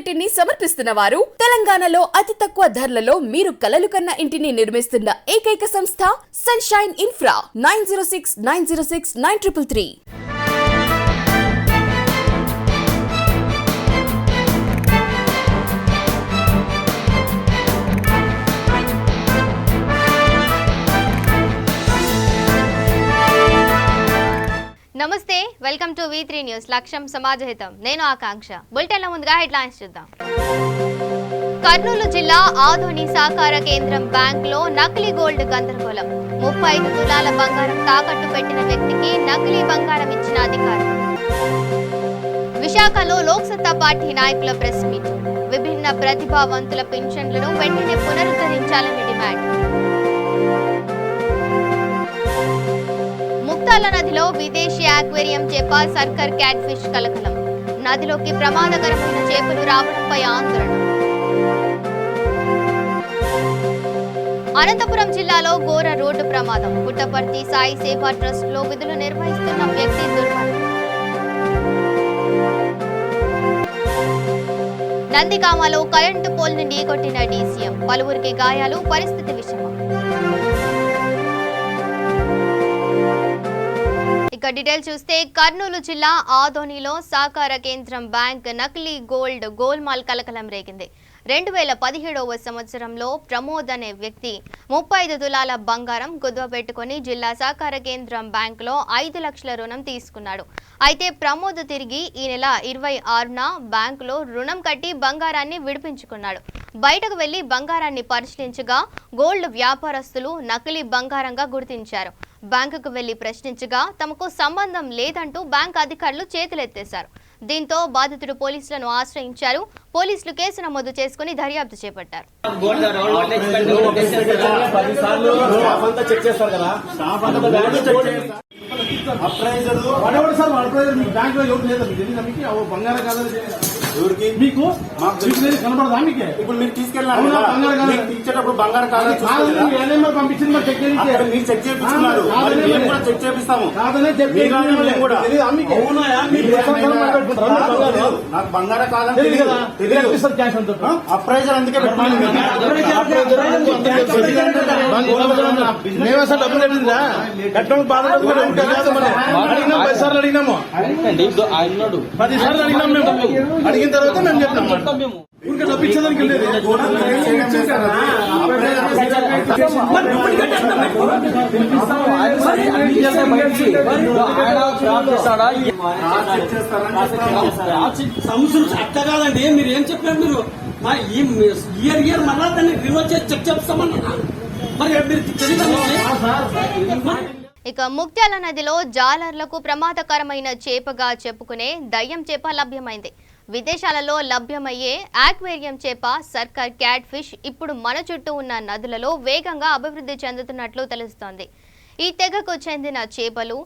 ఇంటిని సమర్పిస్తున్న వారు తెలంగాణలో అతి తక్కువ ధరలలో మీరు కలలు కన్న ఇంటిని నిర్మిస్తున్న ఏకైక సంస్థ సన్షైన్ ఇన్ఫ్రా 9069069333. నమస్తే, వెల్కమ్ టు V3 న్యూస్. లక్ష్యం సమాజహితం. నేను ఆకాంక్ష. బులెటిన్ల ముందుగా హెడ్లైన్స్ చూద్దాం. కర్నూలు జిల్లా ఆదోని సహకార కేంద్రం బ్యాంకులో నకిలీ గోల్డ్ గందరగోళం. 35 తులాల బంగారం తాకట్టు పెట్టిన వ్యక్తికి నకిలీ బంగారం ఇచ్చిన అధికారులు. విశాఖలో లోక్సత్తా పార్టీ నాయకుల ప్రెస్ మీట్. విభిన్న ప్రతిభావంతుల పింఛన్లను వెంటనే పునరుద్ధరించాలని డిమాండ్. ముక్తాల నదిలో విదేశీ ఆక్వేరియం చేప సర్కర్ క్యాట్ ఫిష్ కలకలం. నదిలోకి ప్రమాదకరమైన చేపలు రావడంపై ఆందోళన. అనంతపురం జిల్లాలో ఘోర రోడ్డు ప్రమాదం. పుట్టపర్తి సాయి సేవా ట్రస్ట్ లో విధులు నిర్వహిస్తున్న వ్యక్తి దుర్మరణం. నందిగామలో కరెంటు పోల్ని ఢీకొట్టిన డీసీఎం. పలువురికి గాయాలు, పరిస్థితి విషమం. ఇక డీటెయిల్ చూస్తే కర్నూలు జిల్లా ఆదోనిలో సహకార కేంద్రం బ్యాంక్ నకిలీ గోల్మాల్ కలకలం రేగింది. 2017వ సంవత్సరంలో ప్రమోద్ అనే వ్యక్తి 35 తులాల బంగారం కుదువపెట్టుకుని జిల్లా సహకార కేంద్రం బ్యాంకులో 5 లక్షల రుణం తీసుకున్నాడు. అయితే ప్రమోద్ తిరిగి ఈ నెల 26న బ్యాంకులో రుణం కట్టి బంగారాన్ని విడిపించుకున్నాడు. బయటకు వెళ్లి బంగారాన్ని పరిశీలించగా గోల్డ్ వ్యాపారస్తులు నకిలీ బంగారంగా గుర్తించారు. బ్యాంకుకు వెళ్లి ప్రశ్నించగా తమకు సంబంధం లేదంటూ బ్యాంక్ అధికారులు చేతులెత్తేశారు. దీంతో బాధితుడు పోలీసులను ఆశ్రయించారు. పోలీసులు కేసు నమోదు చేసుకుని దర్యాప్తు చేపట్టారు. మీకు కనబడదా? మీకు ఇప్పుడు మీరు తీసుకెళ్ళినప్పుడు బంగారం కాదని పంపించింది మీరు చెక్ చేయించుకున్నారు. చెక్ చేపిస్తాము. నాకు బంగారం కాదని తెలియదు. అప్రైజర్ అందుకే అడిగినాము 10 సార్లు అడిగినాం. మేము అడిగిన తర్వాత మేము చెప్తాం. ఊరికే తప్పించడానికి అట్ట కాదండి. మీరు ఏం చెప్పారు? మీరు ఇయర్ మళ్ళా దాన్ని రివర్స్ చేసి చెక్ చేస్తామన్నా మరి మీరు తెలియదు. ఇక ముక్త్యాల నదిలో జాలర్లకు ప్రమాదకరమైన చేపగా చెప్పుకునే దయ్యం చేప లభ్యమైంది. విదేశాలలో లభ్యమయ్యే ఆక్వేరియం చేప సర్కర్ క్యాట్ ఫిష్ ఇప్పుడు మన చుట్టూ ఉన్న నదులలో వేగంగా అభివృద్ధి చెందుతున్నట్లు తెలుస్తోంది. ఈ తెగకు చెందిన చేపలు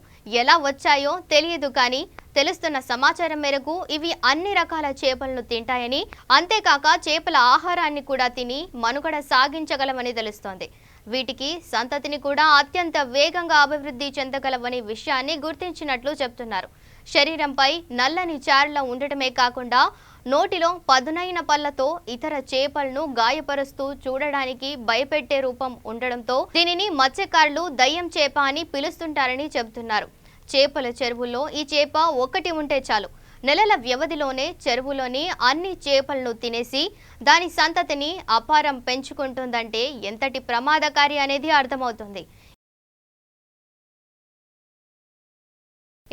ఎలా వచ్చాయో తెలియదు, కానీ తెలుస్తున్న సమాచారం మేరకు ఇవి అన్ని రకాల చేపలను తింటాయని, అంతేకాక చేపల ఆహారాన్ని కూడా తిని మనుగడ సాగించగలవని తెలుస్తోంది. వీటికి సంతతిని కూడా అత్యంత వేగంగా అభివృద్ధి చెందగలవని విషయాన్ని గుర్తించినట్లు చెప్తున్నారు. శరీరంపై నల్లని చారల ఉండటమే కాకుండా నోటిలో పదునైన పళ్లతో ఇతర చేపలను గాయపరుస్తూ చూడడానికి భయపెట్టే రూపం ఉండడంతో దీనిని మత్స్యకారులు దయ్యం చేప అని పిలుస్తుంటారని చెబుతున్నారు. చేపల చెరువుల్లో ఈ చేప ఒకటి ఉంటే చాలు, నెలల వ్యవధిలోనే చెరువులోని అన్ని చేపలను తినేసి దాని సంతతిని అపారం పెంచుకుంటుందంటే ఎంతటి ప్రమాదకారి అనేది అర్థమవుతుంది.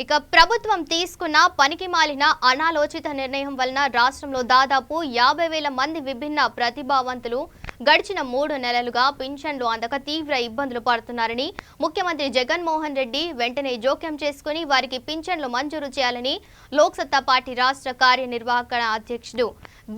ఇక ప్రభుత్వం తీసుకున్న పనికిమాలిన అనాలోచిత నిర్ణయం వలన రాష్ట్రంలో దాదాపు 50,000 మంది విభిన్న ప్రతిభావంతులు గడిచిన 3 నెలలుగా పింఛన్లు అందక తీవ్ర ఇబ్బందులు పడుతున్నారని ముఖ్యమంత్రి జగన్మోహన్ రెడ్డి వెంటనే జోక్యం చేసుకుని వారికి పింఛన్లు మంజూరు చేయాలని లోక్సత్తా పార్టీ రాష్ట్ర కార్యనిర్వాహక అధ్యక్షుడు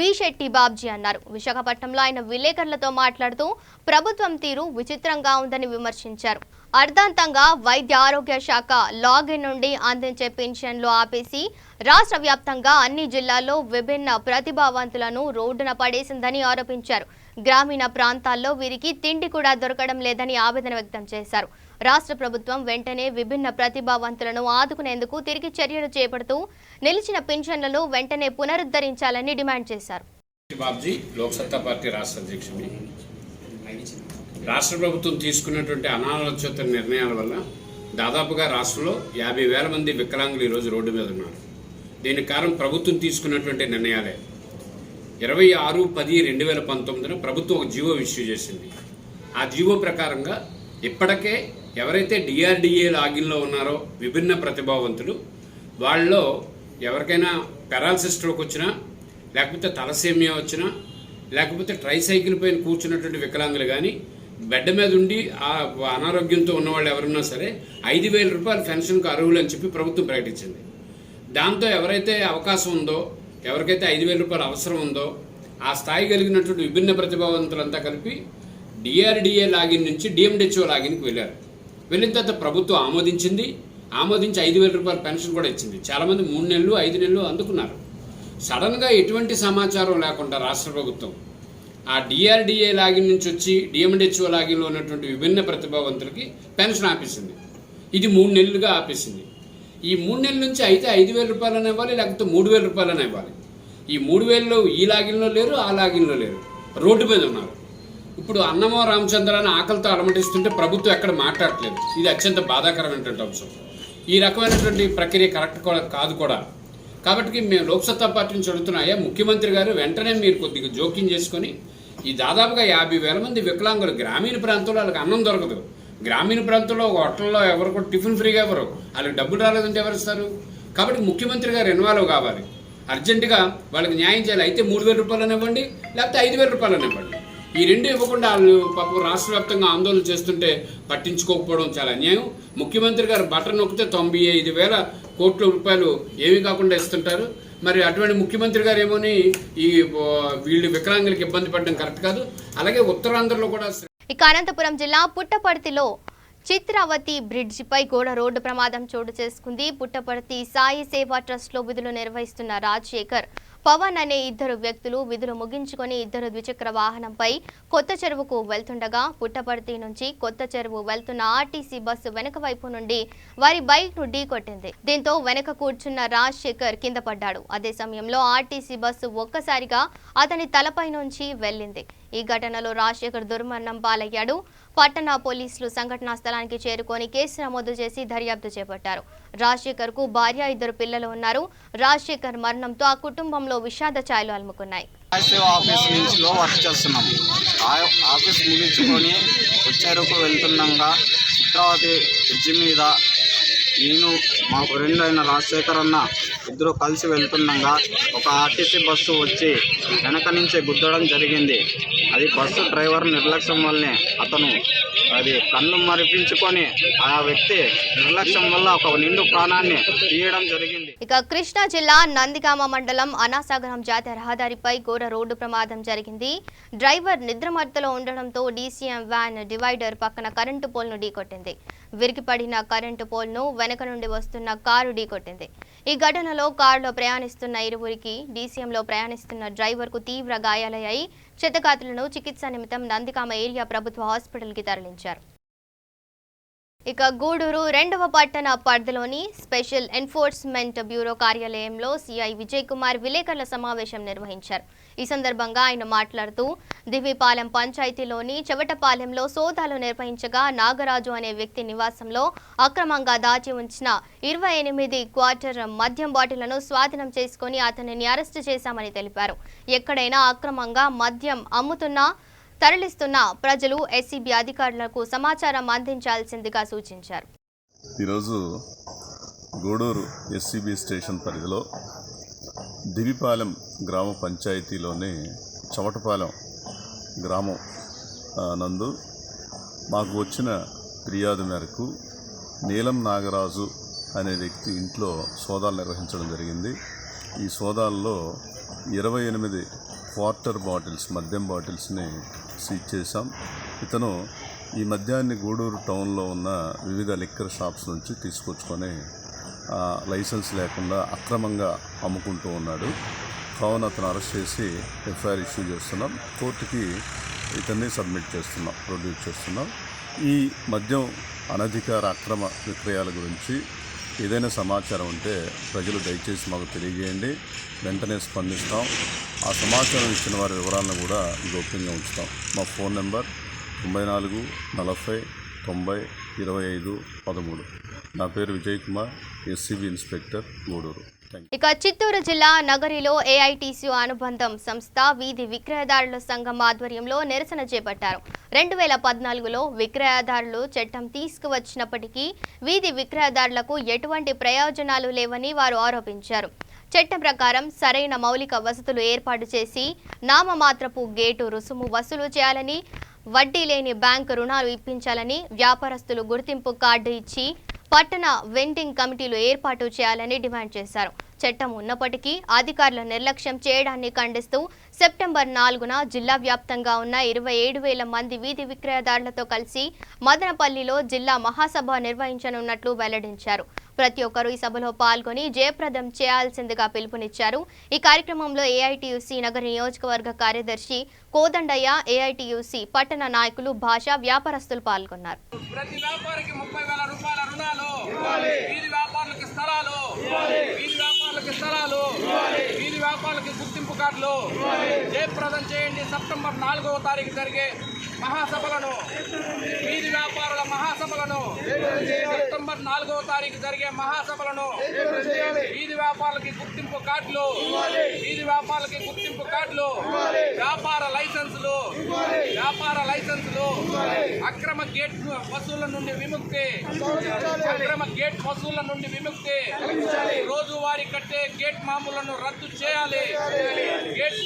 బి శెట్టి బాబ్జీ అన్నారు. విశాఖపట్నంలో ఆయన విలేకరులతో మాట్లాడుతూ ప్రభుత్వం తీరు విచిత్రంగా ఉందని విమర్శించారు. అర్ధాంతంగా వైద్య ఆరోగ్య శాఖ లాగిన్ నుండి అందించే పింఛన్లు ఆపేసి రాష్ట్ర వ్యాప్తంగా అన్ని జిల్లాల్లో విభిన్న ప్రతిభావంతులను రోడ్డున పడేసిందని ఆరోపించారు. గ్రామీణ ప్రాంతాల్లో వీరికి తిండి కూడా దొరకడం లేదని ఆవేదన వ్యక్తం చేశారు. రాష్ట్ర ప్రభుత్వం వెంటనే విభిన్న ప్రతిభావంతులను ఆదుకునేందుకు తిరిగి చర్యలు చేపడుతూ నిలిచిన పింఛన్లను వెంటనే పునరుద్ధరించాలని డిమాండ్ చేశారు. బాబ్జీ లోక్సత్తా పార్టీ రాష్ట్ర అధ్యక్షుడిని. రాష్ట్ర ప్రభుత్వం తీసుకున్నటువంటి అనాలోచిత నిర్ణయాల వల్ల దాదాపుగా రాష్ట్రంలో 50,000 మంది వికలాంగులు ఈరోజు రోడ్డు మీద ఉన్నారు. దీనికి కారణం ప్రభుత్వం తీసుకున్నటువంటి నిర్ణయాలే. 26/10/2019 ప్రభుత్వం ఒక జీవో ఇష్యూ చేసింది. ఆ జీవో ప్రకారంగా ఇప్పటికే ఎవరైతే డిఆర్డిఏ లాగిన్లో ఉన్నారో విభిన్న ప్రతిభావంతులు, వాళ్ళలో ఎవరికైనా పెరాలసిస్ స్ట్రోక్ వచ్చినా, లేకపోతే తలసేమియా వచ్చినా, లేకపోతే ట్రైసైకిల్ పైన కూర్చున్నటువంటి వికలాంగులు కానీ, బెడ్ మీద ఉండి ఆ అనారోగ్యంతో ఉన్నవాళ్ళు ఎవరున్నా సరే 5,000 రూపాయల పెన్షన్కు అర్హులు అని చెప్పి ప్రభుత్వం ప్రకటించింది. దాంతో ఎవరైతే అవకాశం ఉందో, ఎవరికైతే 5,000 రూపాయలు అవసరం ఉందో, ఆ స్థాయి కలిగినటువంటి విభిన్న ప్రతిభావంతులంతా కలిపి డిఆర్డిఏ లాగిన్ నుంచి డిఎండిహెచ్ఓ లాగిన్కి వెళ్ళారు. వెళ్ళిన తర్వాత ప్రభుత్వం ఆమోదించి 5,000 రూపాయల పెన్షన్ కూడా ఇచ్చింది. చాలామంది 3 నెలలు 5 నెలలు అందుకున్నారు. సడన్గా ఎటువంటి సమాచారం లేకుండా రాష్ట్ర ప్రభుత్వం ఆ డిఆర్డిఏ లాగిన్ నుంచి వచ్చి డిఎండిహెచ్ఓ లాగిన్లో ఉన్నటువంటి విభిన్న ప్రతిభావంతులకి పెన్షన్ ఆపేసింది. ఇది 3 నెలలుగా ఆపేసింది. ఈ 3 నెలల నుంచి అయితే 5,000 రూపాయలని ఇవ్వాలి, లేకపోతే 3,000 రూపాయలని ఇవ్వాలి. ఈ 3,000లో ఈ లాగిన్లో లేరు, ఆ లాగిన్లో లేరు, రోడ్డు మీద ఉన్నారు. ఇప్పుడు అన్నమో రామచంద్రాన్ని ఆకలితో అలమటిస్తుంటే ప్రభుత్వం ఎక్కడ మాట్లాడట్లేదు. ఇది అత్యంత బాధాకరమైనటువంటి అంశం. ఈ రకమైనటువంటి ప్రక్రియ కరెక్ట్ కాదు కూడా. కాబట్టి మేము లోక్సత్తా పార్టీ నుంచి అడుగుతున్నాయా, ముఖ్యమంత్రి గారు వెంటనే మీరు కొద్దిగా జోక్యం చేసుకొని ఈ దాదాపుగా 50,000 మంది వికలాంగులు గ్రామీణ ప్రాంతంలో వాళ్ళకి అన్నం దొరకదు. గ్రామీణ ప్రాంతంలో ఒక హోటల్లో ఎవరు కూడా టిఫిన్ ఫ్రీగా ఎవరు, వాళ్ళకి డబ్బులు రాలేదంటే ఎవరు ఇస్తారు? కాబట్టి ముఖ్యమంత్రి గారు ఇన్వాల్వ్ కావాలి, అర్జెంటుగా వాళ్ళకి న్యాయం చేయాలి. అయితే 3,000 రూపాయలని ఇవ్వండి, లేకపోతే 5,000 రూపాయలని ఇవ్వండి. ఈ రెండు ఇవ్వకుండా వాళ్ళు పాపం రాష్ట్ర వ్యాప్తంగా ఆందోళన చేస్తుంటే పట్టించుకోకపోవడం చాలా అన్యాయం. ముఖ్యమంత్రి గారు బటన్ నొక్కితే 95,000 కోట్ల రూపాయలు ఏమీ కాకుండా ఇస్తుంటారు. మరి అటువంటి ముఖ్యమంత్రి గారు ఏమోని ఈ వీళ్ళు వికలాంగులకు ఇబ్బంది పడడం కరెక్ట్ కాదు. అలాగే ఉత్తరాంధ్రలో కూడా. ఇక అనంతపురం జిల్లా పుట్టపర్తిలో చిత్రావతి బ్రిడ్జిపై కూడా రోడ్డు ప్రమాదం చోటు చేసుకుంది. పుట్టపర్తి సాయి సేవా ట్రస్ట్ లో విధులు నిర్వహిస్తున్న రాజశేఖర్, పవన్ అనే 2 వ్యక్తులు విధులు ముగించుకొని 2 ద్విచక్ర వాహనంపై కొత్త చెరువుకు వెళ్తుండగా పుట్టపర్తి నుంచి కొత్త చెరువు వెళ్తున్న ఆర్టీసీ బస్సు వెనక వైపు నుండి వారి బైక్ ను ఢీకొట్టింది. దీంతో వెనక కూర్చున్న రాజశేఖర్ కింద పడ్డాడు. అదే సమయంలో ఆర్టీసీ బస్సు ఒక్కసారిగా అతని తలపై నుంచి వెళ్లింది. ఈ ఘటనలో రాజశేఖర్ దుర్మరణం పాలయ్యాడు. పట్టణ పోలీసులు సంఘటనా స్థలానికి చేరుకొని కేసు నమోదు చేసి దర్యాప్తు చేపట్టారు. రాజశేఖర్ కు భార్య, 2 పిల్లలు ఉన్నారు. రాజశేఖర్ మరణంతో ఆ కుటుంబంలో విషాద ఛాయలు అలుముకున్నాయి. ఆఫీస్ నుంచి వర్క్ చేస్తున్నాం. ఆఫీస్ ముగించుకొని వచ్చేరుకు వెళ్తుండగా చిత్రావతి బ్రిడ్జి మీద నేను మా ఫ్రెండ్ అయిన రాజశేఖర్ అన్న 2 కలిసి వెళ్తుండగా ఒక ఆర్టీసీ బస్సు వచ్చి వెనక నుంచి గుద్దడం జరిగింది. అది బస్సు డ్రైవర్ నిర్లక్ష్యం వల్లనే అతను అది కన్ను మరిపించుకొని ఆ వ్యక్తి నిర్లక్ష్యం వల్ల ఒక నిండు ప్రాణాన్ని తీయడం జరిగింది. ఇక కృష్ణా జిల్లా నందిగామ మండలం అనాసాగరం జాతీయ రహదారిపై ఘోర రోడ్డు ప్రమాదం జరిగింది. డ్రైవర్ నిద్రమత్తులో ఉండడంతో డీసీఎం వ్యాన్ డివైడర్ పక్కన కరెంటు పోల్ను ఢీకొట్టింది. విరిగిపడిన కరెంటు పోల్ను వెనక నుండి వస్తున్న కారు ఢీకొట్టింది. ఈ ఘటనలో కారులో ప్రయాణిస్తున్న 2రికి, డీసీఎంలో ప్రయాణిస్తున్న డ్రైవర్కు తీవ్ర గాయాలయ్యాయి. క్షతగాత్రులను చికిత్స నిమిత్తం నందిగామ ఏరియా ప్రభుత్వ హాస్పిటల్కి తరలించారు. ఇక గూడూరు 2వ పట్టణ పరిధిలోని స్పెషల్ ఎన్ఫోర్స్మెంట్ బ్యూరో కార్యాలయంలో సిఐ విజయ్ కుమార్ విలేకరుల సమావేశం నిర్వహించారు. ఈ సందర్భంగా ఆయన మాట్లాడుతూ దివిపాలెం పంచాయతీలోని చెవటపాలెంలో సోదాలు నిర్వహించగా నాగరాజు అనే వ్యక్తి నివాసంలో అక్రమంగా దాచి ఉంచిన 28 క్వార్టర్ మద్యం బాటిళ్లను స్వాధీనం చేసుకుని అతనిని అరెస్టు చేశామని తెలిపారు. ఎక్కడైనా అక్రమంగా మద్యం అమ్ముతున్నా తరలిస్తున్న ప్రజలు ఎస్సీబీ అధికారులకు సమాచారం అందించాల్సిందిగా సూచించారు. ఈరోజు గూడూరు ఎస్సీబీ స్టేషన్ పరిధిలో దివిపాలెం గ్రామ పంచాయతీలోని చవటపాలెం గ్రామం నందు మాకు వచ్చిన ఫిర్యాదు మేరకు నీలం నాగరాజు అనే వ్యక్తి ఇంట్లో సోదాలు నిర్వహించడం జరిగింది. ఈ సోదాల్లో 28 క్వార్టర్ బాటిల్స్ మద్యం బాటిల్స్ని సీజ్ చేశాం. ఇతను ఈ మద్యాన్ని గూడూరు టౌన్లో ఉన్న వివిధ లిక్కర్ షాప్స్ నుంచి తీసుకొచ్చుకొని లైసెన్స్ లేకుండా అక్రమంగా అమ్ముకుంటూ ఉన్నాడు. కావున అతను అరెస్ట్ చేసి ఎఫ్ఐఆర్ ఇష్యూ చేస్తున్నాం. కోర్టుకి ఇతన్ని ప్రొడ్యూస్ చేస్తున్నాం. ఈ మద్యం అనధికార అక్రమ విక్రయాల గురించి ఏదైనా సమాచారం ఉంటే ప్రజలు దయచేసి మాకు తెలియజేయండి, వెంటనే స్పందిస్తాం. ఆ సమాచారం ఇచ్చిన వారి వివరాలను కూడా గోప్యంగా ఉంచుతాం. మా ఫోన్ నెంబర్ 94 40 90 25 13. నా పేరు విజయ్ కుమార్, ఎస్సీబీ ఇన్స్పెక్టర్, గూడూరు. ఇక చిత్తూరు జిల్లా నగరిలో ఏఐటీసీ అనుబంధం సంస్థ వీధి విక్రయదారుల సంఘం ఆధ్వర్యంలో నిరసన చేపట్టారు. 2014లో విక్రయదారులు చట్టం తీసుకువచ్చినప్పటికీ వీధి విక్రయదారులకు ఎటువంటి ప్రయోజనాలు లేవని వారు ఆరోపించారు. చట్టం ప్రకారం సరైన మౌలిక వసతులు ఏర్పాటు చేసి నామమాత్రపు గేటు రుసుము వసూలు చేయాలని, వడ్డీ లేని బ్యాంకు రుణాలు ఇప్పించాలని, వ్యాపారస్తులు గుర్తింపు కార్డు ఇచ్చి పట్టణ వెండింగ్ కమిటీలు ఏర్పాటు చేయాలని డిమాండ్ చేశారు. చట్టం ఉన్నప్పటికీ అధికారుల నిర్లక్ష్యం చేయడాన్ని ఖండిస్తూ సెప్టెంబర్ 4న జిల్లా వ్యాప్తంగా ఉన్న 27,000 మంది వీధి విక్రయదారులతో కలిసి మదనపల్లిలో జిల్లా మహాసభ నిర్వహించనున్నట్లు వెల్లడించారు. ప్రతి ఒక్కరూ ఈ సభలో పాల్గొని జయప్రదం చేయాల్సిందిగా పిలుపునిచ్చారు. ఈ కార్యక్రమంలో ఏఐటీయూసీ నగర నియోజకవర్గ కార్యదర్శి కోదండయ్య, ఏఐటీయూసీ పట్టణ నాయకులు, భాష, వ్యాపారస్తులు పాల్గొన్నారు. ప్రతి వ్యాపారికి 30,000 రూపాయల రుణాలు, వీధి వ్యాపారులకు స్థలాలు, వీధి వ్యాపారులకు స్థలాలు, వీధి వ్యాపారులకు గుర్తింపు కార్డులు జయప్రదం చేయండి. సెప్టెంబర్ 4వ తారీఖు జరిగే మహాసభలను, వీధి వ్యాపారుల మహాసభలను, సెప్టెంబర్ 4వ తారీఖు జరిగే మహాసభలను, వీధి వ్యాపారులకి గుర్తింపు కార్డులు, వీధి వ్యాపారులకి గుర్తింపు కార్డులు, వ్యాపార లైసెన్సులు, అక్రమ గేట్ వసూళ్ల నుండి విముక్తి, అక్రమ గేట్ వసూళ్ల నుండి విముక్తి, రోజువారీ కట్టే గేట్ మామూలను రద్దు చేయాలి. గేట్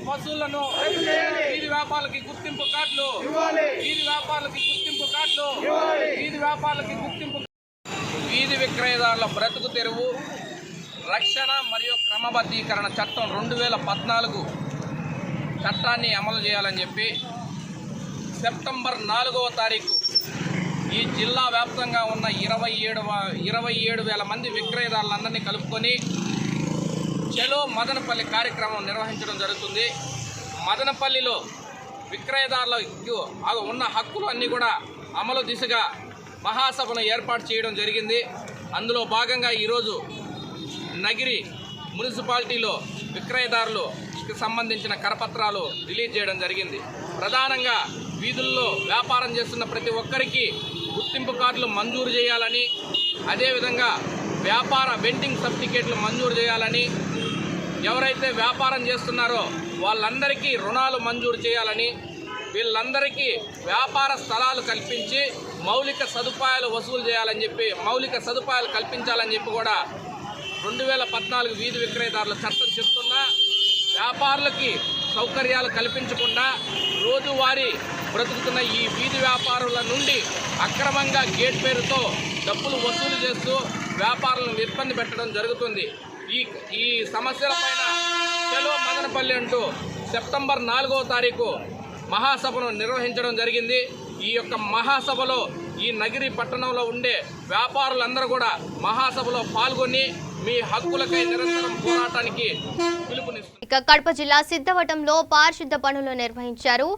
వసూళ్లను వీధి వ్యాపారులకి గుర్తింపు కార్డులు, వీధి వ్యాపారులకి గుర్తింపు కార్డులు, వీధి వ్యాపారులకి గుర్తింపు. వీధి విక్రయదారుల బ్రతుకు తెరువు రక్షణ మరియు క్రమబద్ధీకరణ చట్టం 2014 చట్టాన్ని అమలు చేయాలని చెప్పి సెప్టెంబర్ 4వ తారీఖు ఈ జిల్లా వ్యాప్తంగా ఉన్న 27,000 మంది విక్రయదారులందరినీ కలుపుకొని చలో మదనపల్లి కార్యక్రమం నిర్వహించడం జరుగుతుంది. మదనపల్లిలో విక్రయదారులకు ఉన్న హక్కులు అన్నీ కూడా అమలు దిశగా మహాసభను ఏర్పాటు చేయడం జరిగింది. అందులో భాగంగా ఈరోజు నగిరి మున్సిపాలిటీలో విక్రయదారులకు సంబంధించిన కరపత్రాలు రిలీజ్ చేయడం జరిగింది. ప్రధానంగా వీధుల్లో వ్యాపారం చేస్తున్న ప్రతి ఒక్కరికి గుర్తింపు కార్డులు మంజూరు చేయాలని, అదేవిధంగా వ్యాపార వెండింగ్ సర్టిఫికేట్లు మంజూరు చేయాలని, ఎవరైతే వ్యాపారం చేస్తున్నారో వాళ్ళందరికీ రుణాలు మంజూరు చేయాలని, వీళ్ళందరికీ వ్యాపార స్థలాలు కల్పించి మౌలిక సదుపాయాలు వసూలు చేయాలని చెప్పి, మౌలిక సదుపాయాలు కల్పించాలని చెప్పి కూడా 2014 వీధి విక్రయదారుల చట్టం చెప్తున్నా వ్యాపారులకి సౌకర్యాలు కల్పించకుండా రోజువారీ బ్రతుకుతున్న ఈ వీధి వ్యాపారుల నుండి అక్రమంగా గేట్ పేరుతో డబ్బులు వసూలు చేస్తూ వ్యాపారులను ఇబ్బంది పెట్టడం జరుగుతుంది. ఈ సమస్యలపైన చలో మదనపల్లి అంటూ సెప్టెంబర్ 4వ తారీఖు మహాసభను నిర్వహించడం జరిగింది. ఈ యొక్క మహాసభలో ఈ నగిరి పట్టణంలో ఉండే వ్యాపారులందరూ కూడా మహాసభలో పాల్గొని మీ హక్కులకై నిరంతరం పోరాటానికి పిలుపునిస్తారు. ఇక కడప జిల్లా సిద్ధవటంలో పారిశుద్ధ పనులు నిర్వహించారు.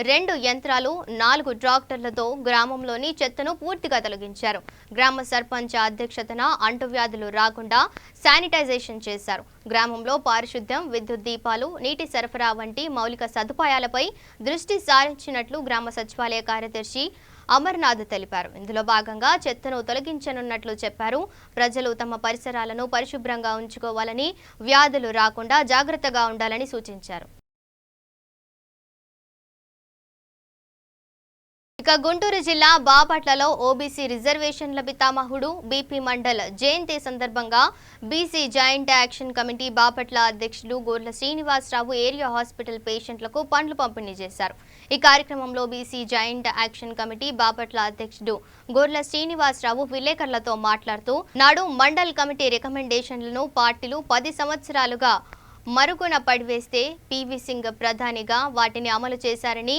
2 యంత్రాలు, 4 ట్రాక్టర్లతో గ్రామంలోని చెత్తను పూర్తిగా తొలగించారు. గ్రామ సర్పంచ్ అధ్యక్షతన అంటువ్యాధులు రాకుండా శానిటైజేషన్ చేశారు. గ్రామంలో పారిశుద్ధ్యం, విద్యుత్ దీపాలు, నీటి సరఫరా వంటి మౌలిక సదుపాయాలపై దృష్టి సారించినట్లు గ్రామ సచివాలయ కార్యదర్శి అమర్నాథ్ తెలిపారు. ఇందులో భాగంగా చెత్తను తొలగించనున్నట్లు చెప్పారు. ప్రజలు తమ పరిసరాలను పరిశుభ్రంగా ఉంచుకోవాలని, వ్యాధులు రాకుండా జాగ్రత్తగా ఉండాలని సూచించారు. ఇక గుంటూరు జిల్లా బాపట్లలో ఓబీసీ రిజర్వేషన్ల పితామహుడు బీపీ మండల్ జయంతి సందర్భంగా BC joint action committee Bapatla అధ్యక్షుడు గోర్ల శ్రీనివాసరావు ఏరియా హాస్పిటల్ పేషెంట్లకు పండ్లు పంపిణీ చేశారు. ఈ కార్యక్రమంలో BC joint action committee Bapatla అధ్యక్షుడు గోర్ల శ్రీనివాసరావు విలేకరులతో మాట్లాడుతూ, నాడు మండల్ కమిటీ రికమెండేషన్లను పార్టీలు 10 సంవత్సరాలుగా మరుగున పడివేస్తే పీవీ సింగ్ ప్రధానిగా వాటిని అమలు చేశారని,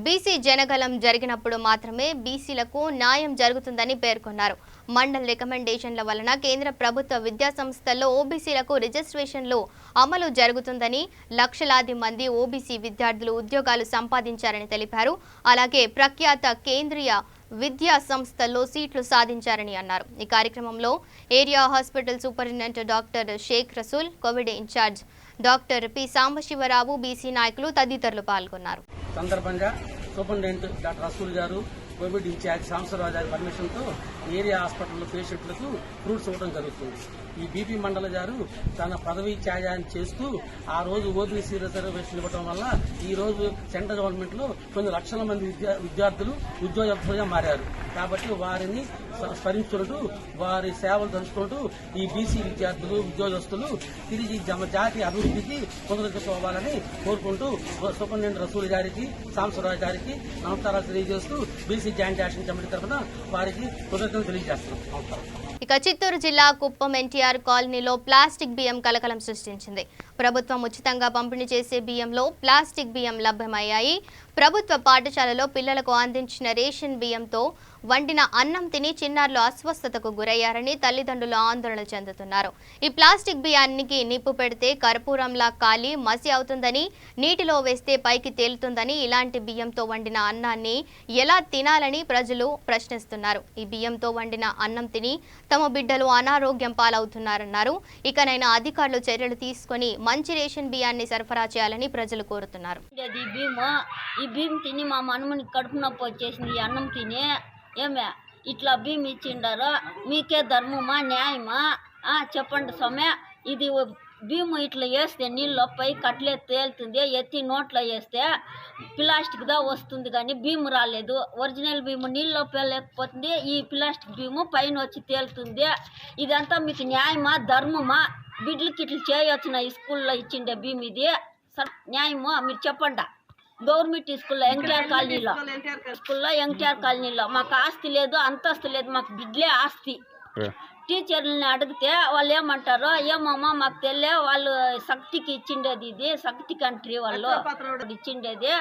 బీసీ జనగలం జరిగినప్పుడు మాత్రమే బీసీలకు న్యాయం జరుగుతుందని పేర్కొన్నారు. మండల్ రికమెండేషన్ల వలన కేంద్ర ప్రభుత్వ విద్యా సంస్థల్లో ఓబీసీలకు రిజిస్ట్రేషన్లు అమలు జరుగుతుందని, లక్షలాది మంది ఓబీసీ విద్యార్థులు ఉద్యోగాలు సంపాదించారని తెలిపారు. అలాగే ప్రఖ్యాత కేంద్రీయ విద్యా సంస్థల్లో సీట్లు సాధించారని అన్నారు. ఈ కార్యక్రమంలో area hospital superintendent doctor Shaik Rasool, Covid incharge doctor P Sambasivarao, BC నాయకులు తదితరులు పాల్గొన్నారు. సందర్భంగా సూపరింటెండెంట్ డాక్టర్ రసూల్ గారు, కోవిడ్ ఇన్ఛార్జ్ సాంబశివరావు గారి పర్మిషన్తో ఏరియా హాస్పిటల్లో పేషెంట్లకు ఫ్రూట్స్ ఇవ్వడం జరుగుతుంది. ఈ బీపీ మండల గారు తన పదవీ త్యాగాన్ని చేస్తూ ఆ రోజు ఓబీసీ రిజర్వేషన్ ఇవ్వడం వల్ల ఈ రోజు సెంట్రల్ గవర్నమెంట్ లో కొన్ని లక్షల మంది విద్యార్థులు ఉద్యోగస్తులుగా మారారు. కాబట్టి వారిని స్మరించుకుంటూ వారి సేవలు తలుచుకుంటూ ఈ బీసీ విద్యార్థులు ఉద్యోగస్తులు తిరిగి జాతి అభివృద్ధికి పునరుద్ధరించుకోవాలని కోరుకుంటూ సూపరింటెండెంట్ రసూల్ గారికి, సాంబశివరావు గారికి నమస్కారాలు తెలియజేస్తూ బీసీ జాయింట్ యాక్షన్ కమిటీ తరఫున వారికి కృతజ్ఞతలు తెలియజేస్తున్నాం. ఇక చిత్తూరు జిల్లా కుప్పం ఎన్టీఆర్ కాలనీలో ప్లాస్టిక్ బియ్యం కలకలం సృష్టించింది. ప్రభుత్వం ఉచితంగా పంపిణీ చేసే బియ్యంలో ప్లాస్టిక్ బియ్యం లభ్యమయ్యాయి. ప్రభుత్వ పాఠశాలలో పిల్లలకు అందించిన రేషన్ బియ్యంతో వండిన అన్నం తిని చిన్నారులు అస్వస్థతకు గురయ్యారని తల్లిదండ్రులు ఆందోళన చెందుతున్నారు. ఈ ప్లాస్టిక్ బియ్యానికి నిప్పు పెడితే కర్పూరంలా కాలి మసి అవుతుందని, నీటిలో వేస్తే పైకి తేలుతుందని, ఇలాంటి బియ్యంతో వండిన అన్నాన్ని ఎలా తినాలని ప్రజలు ప్రశ్నిస్తున్నారు. ఈ బియ్యంతో వండిన అన్నం తిని తమ బిడ్డలు అనారోగ్యం పాలవుతున్నారన్నారు. ఇకనైనా అధికారులు చర్యలు తీసుకొని మంచి రేషన్ బియ్యాన్ని సరఫరా చేయాలని ప్రజలు కోరుతున్నారు. ఈ బియ్యం తిని మా మనముని కడుపు నొప్పి వచ్చేసింది. ఈ అన్నం తిని ఏమే ఇట్లా బియ్యం ఇచ్చిండారో మీకే ధర్మమా న్యాయమా చెప్పండి స్వామి. ఇది బియ్యం ఇట్లా వేస్తే నీళ్ళు పై కట్లే తేలుతుంది, ఎత్తి నోట్లో వేస్తే ప్లాస్టిక్ దా వస్తుంది కానీ బియ్యం రాలేదు. ఒరిజినల్ బియ్యం నీళ్ళు లేకపోతుంది, ఈ ప్లాస్టిక్ బియ్యము పైన వచ్చి తేలుతుంది. ఇదంతా మీకు న్యాయమా ధర్మమా? బిడ్డలకి ఇట్లా చేయొచ్చున ఈ స్కూల్లో ఇచ్చిండే బియ్యం ఇది న్యాయమా మీరు చెప్పండి. గవర్నమెంట్ స్కూల్లో ఎన్టీఆర్ కాలనీలో మాకు ఆస్తి లేదు, అంతస్తు లేదు, మాకు బిడ్డలే ఆస్తి. టీచర్లని అడిగితే వాళ్ళు ఏమంటారు, ఏమమ్మా మాకు తెలియ, వాళ్ళు శక్తికి ఇచ్చిండేది, ఇది శక్తి కంట్రీ వాళ్ళు ఇచ్చిండేది,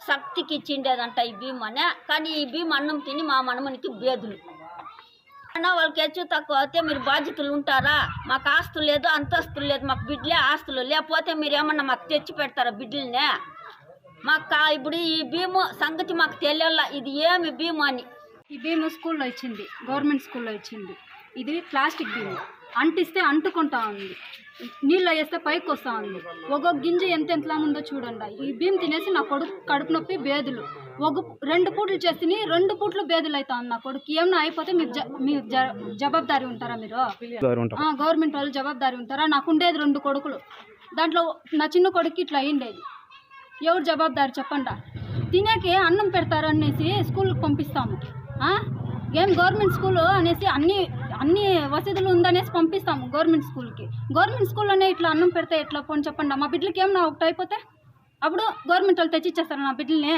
శక్తికి ఇచ్చిండేదంట ఈ భీమ్ అనే. కానీ ఈ భీమ్ అన్నం తిని మా మనమునికి బేదులు అన్నా. వాళ్ళకి హెచ్చు తక్కువ అయితే మీరు బాధ్యతలు ఉంటారా? మాకు ఆస్తులు లేదు, అంతస్తులు లేదు, మాకు బిడ్డలే ఆస్తులు. లేకపోతే మీరు ఏమన్నా మాకు తెచ్చి పెడతారా బిడ్డలనే? మాకు ఇప్పుడు ఈ భీము సంగతి మాకు తెలియాల, ఇది ఏమి భీము అని. ఈ భీము స్కూల్లో ఇచ్చింది, గవర్నమెంట్ స్కూల్లో ఇచ్చింది. ఇది ప్లాస్టిక్ భీము, అంటిస్తే అంటుకుంటా ఉంది, నీళ్ళు వేస్తే పైకి వస్తూ ఉంది. ఒక్కొక్క గింజ ఎంతలా ఉందో చూడండి. ఈ భీము తినేసి నా కొడుకు కడుపు నొప్పి బేదులు. 2 పూటలు చేస్తే 2 పూటలు బేదులు అవుతా ఉంది నా కొడుకు. ఏమన్నా అయిపోతే మీరు జవాబుదారీ ఉంటారా? మీరు గవర్నమెంట్ వాళ్ళు జవాబుదారీ ఉంటారా? నాకు ఉండేది 2 కొడుకులు, దాంట్లో నా చిన్న కొడుకు ఇట్లా అయ్యిండేది. ఎవరు జవాబుదారు చెప్పండి? తినేకి అన్నం పెడతారు అనేసి స్కూల్కి పంపిస్తాము. ఏం గవర్నమెంట్ స్కూల్ అనేసి అన్ని వసతులు ఉందనేసి పంపిస్తాము గవర్నమెంట్ స్కూల్కి. గవర్నమెంట్ స్కూల్లోనే ఇట్లా అన్నం పెడితే ఎట్లా పోని చెప్పండి? మా బిడ్డలకి ఏమన్నా ఒకటి అయిపోతే అప్పుడు గవర్నమెంట్ వాళ్ళు తెచ్చిచ్చేస్తారు నా బిడ్డల్ని?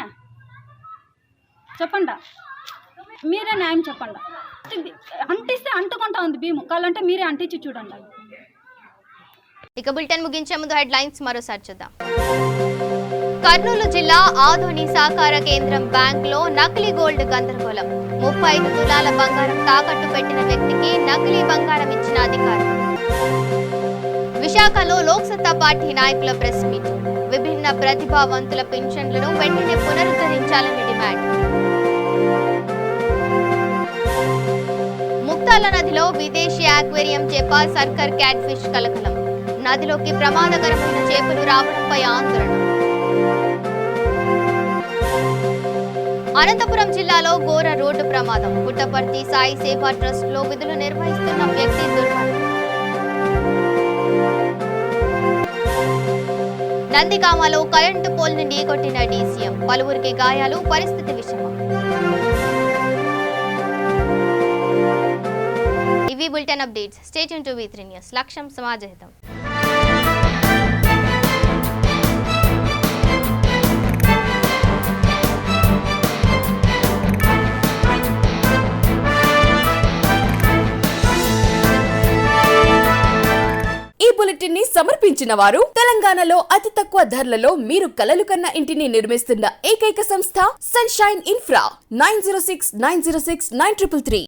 చెప్పండి, మీరే న్యాయం చెప్పండి. అంటిస్తే అంటుకుంటా ఉంది భీము, కావాలంటే మీరే అంటించి చూడండి. ఇక బులెటిన్ ముగించే ముందు హెడ్లైన్స్ మరోసారి చూద్దాం. కర్నూలు జిల్లా ఆదోని సహకార కేంద్రం బ్యాంకులో నకిలీ గోల్డ్ గందరగోళం. 35 తులాల బంగారం తాకట్టు పెట్టిన వ్యక్తికి నకిలీ బంగారం ఇచ్చిన అధికారులు. విశాఖలో లోక్సత్తా పార్టీ నాయకుల ప్రెస్ మీట్. విభిన్న ప్రతిభావంతుల పెన్షన్లను వెంటనే పునరుద్ధరించాలని డిమాండ్. ముక్తాల నదిలో విదేశీ ఆక్వేరియం చేప సర్కర్ క్యాట్ ఫిష్ కలకలం. నదిలోకి ప్రమాదకరమైన చేపలు రావడంపై ఆందోళన. అనంతపురం జిల్లాలో ఘోర రోడ్డు ప్రమాదం. పుట్టపర్తి సాయి సేవా ట్రస్ట్ లో విధులు నిర్వహిస్తున్న వ్యక్తి దుర్మరణం. నందిగామలో కరెంటు పోల్ ని ఢీకొట్టిన డీసీఎం. పలువురికి గాయాలు, పరిస్థితి విషమం. ఇవి bulletin updates. Stay tune to V3 news. లక్ష్యం సమాజహితం. బులెటిన్ ని సమర్పించిన వారు తెలంగాణలో అతి తక్కువ ధరలలో మీరు కలలు కన్న ఇంటిని నిర్మిస్తున్న ఏకైక సంస్థ సన్షైన్ ఇన్ఫ్రా. 9069069333.